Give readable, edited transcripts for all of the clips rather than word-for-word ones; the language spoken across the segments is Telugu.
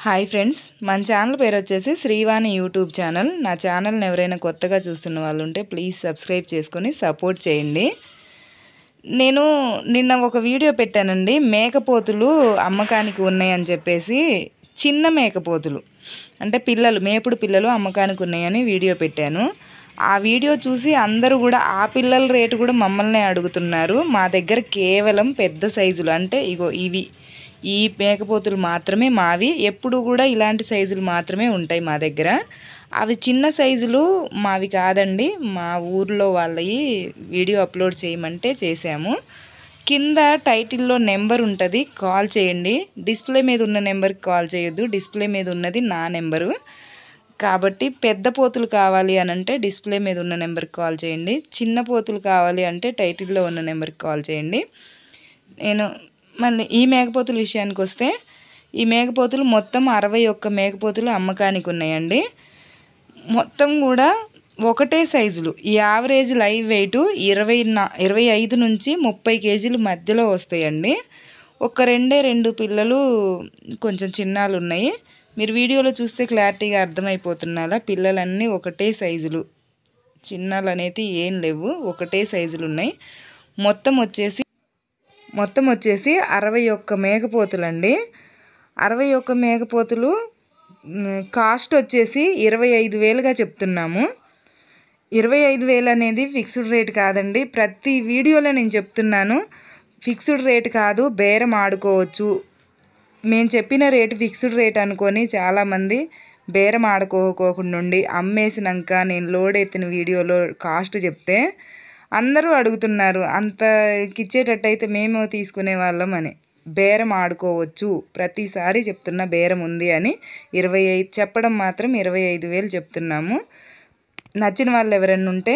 హాయ్ ఫ్రెండ్స్, మన ఛానల్ పేరు వచ్చేసి శ్రీవాణి యూట్యూబ్ ఛానల్. నా ఛానల్ని ఎవరైనా కొత్తగా చూస్తున్న వాళ్ళు ఉంటే ప్లీజ్ సబ్స్క్రైబ్ చేసుకొని సపోర్ట్ చేయండి. నేను నిన్న ఒక వీడియో పెట్టానండి, మేకపోతులు అమ్మకానికి ఉన్నాయని చెప్పేసి. చిన్న మేకపోతులు అంటే మేపుడు పిల్లలు అమ్మకానికి ఉన్నాయని వీడియో పెట్టాను. ఆ వీడియో చూసి అందరూ కూడా ఆ పిల్లల రేటు కూడా మమ్మల్ని అడుగుతున్నారు. మా దగ్గర కేవలం పెద్ద సైజులు అంటే ఈ మేకపోతులు మాత్రమే మావి. ఎప్పుడు కూడా ఇలాంటి సైజులు మాత్రమే ఉంటాయి మా దగ్గర. అవి చిన్న సైజులు మావి కాదండి, మా ఊర్లో వాళ్ళవి వీడియో అప్లోడ్ చేయమంటే చేశాము. కింద టైటిల్లో నెంబర్ ఉంటుంది, కాల్ చేయండి. డిస్ప్లే మీద ఉన్న నెంబర్కి కాల్ చేయొద్దు, డిస్ప్లే మీద ఉన్నది నా నెంబరు. కాబట్టి పెద్ద పోతులు కావాలి అని అంటే డిస్ప్లే మీద ఉన్న నెంబర్కి కాల్ చేయండి. చిన్న పోతులు కావాలి అంటే టైటిల్లో ఉన్న నెంబర్కి కాల్ చేయండి. మళ్ళీ ఈ మేకపోతుల విషయానికి వస్తే, ఈ మేకపోతులు మొత్తం 61 మేకపోతులు అమ్మకానికి ఉన్నాయండి. మొత్తం కూడా ఒకటే సైజులు. ఈ యావరేజ్ లైవ్ వెయిట్ 25 నుంచి 30 కేజీల మధ్యలో వస్తాయండి. రెండు పిల్లలు కొంచెం చిన్నాలు ఉన్నాయి. మీరు వీడియోలో చూస్తే క్లారిటీగా అర్థమైపోతున్నారా? పిల్లలన్నీ ఒకటే సైజులు, చిన్నాలు అనేది ఏం లేవు, ఒకటే సైజులు ఉన్నాయి. మొత్తం వచ్చేసి 61 మేకపోతులు అండి. 61 మేకపోతులు కాస్ట్ వచ్చేసి 25,000గా చెప్తున్నాము. 25,000 అనేది ఫిక్స్డ్ రేట్ కాదండి. ప్రతి వీడియోలో నేను చెప్తున్నాను, ఫిక్స్డ్ రేట్ కాదు, బేరం ఆడుకోవచ్చు. మేము చెప్పిన రేటు ఫిక్స్డ్ రేట్ అనుకొని చాలామంది బేరం ఆడుకోకుండా అమ్మేసినాక నేను లోడ్ ఎత్తిన వీడియోలో కాస్ట్ చెప్తే అందరూ అడుగుతున్నారు, అంతకి ఇచ్చేటట్టయితే మేము తీసుకునే వాళ్ళం అని. బేరం ఆడుకోవచ్చు, ప్రతిసారి చెప్తున్నా బేరం ఉంది అని. 25 చెప్పడం మాత్రం 25,000 చెప్తున్నాము. నచ్చిన వాళ్ళు ఎవరైనా ఉంటే,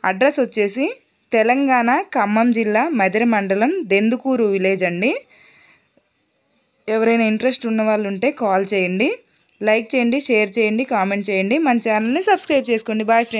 అడ్రస్ వచ్చేసి తెలంగాణ ఖమ్మం జిల్లా మధిర మండలం దెందుకూరు విలేజ్ అండి. ఎవరైనా ఇంట్రెస్ట్ ఉన్న వాళ్ళు ఉంటే కాల్ చేయండి. లైక్ చేయండి, షేర్ చేయండి, కామెంట్ చేయండి. మన ఛానల్ని సబ్స్క్రైబ్ చేసుకోండి. Bye friends.